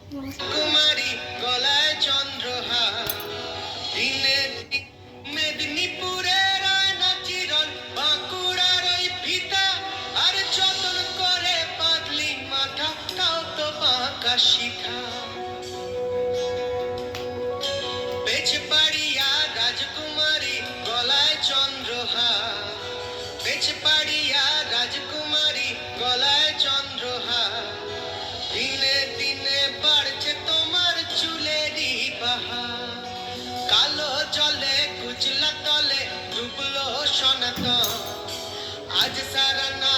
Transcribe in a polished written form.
কুমারী গলায় চন্দ্রহার, দিনে মেদিনীপুরের আয়না চিরন, বাঁকুড়ার ওই ফিতা আর যতন করে পাতলি মাথা, তাও তো বাঁকা শিখা। বেচপাড়িয়া রাজকুমারী গলায় চন্দ্রহার, বেচপাড়িয়া রাজকুমারী গলায় চন্দ্রহার, দিনে দিনে বাড়ছে তোমার চুলেরই বাহার। কালো জলে কুচলা তলে ডুবলো সনাতন, আজ সারা না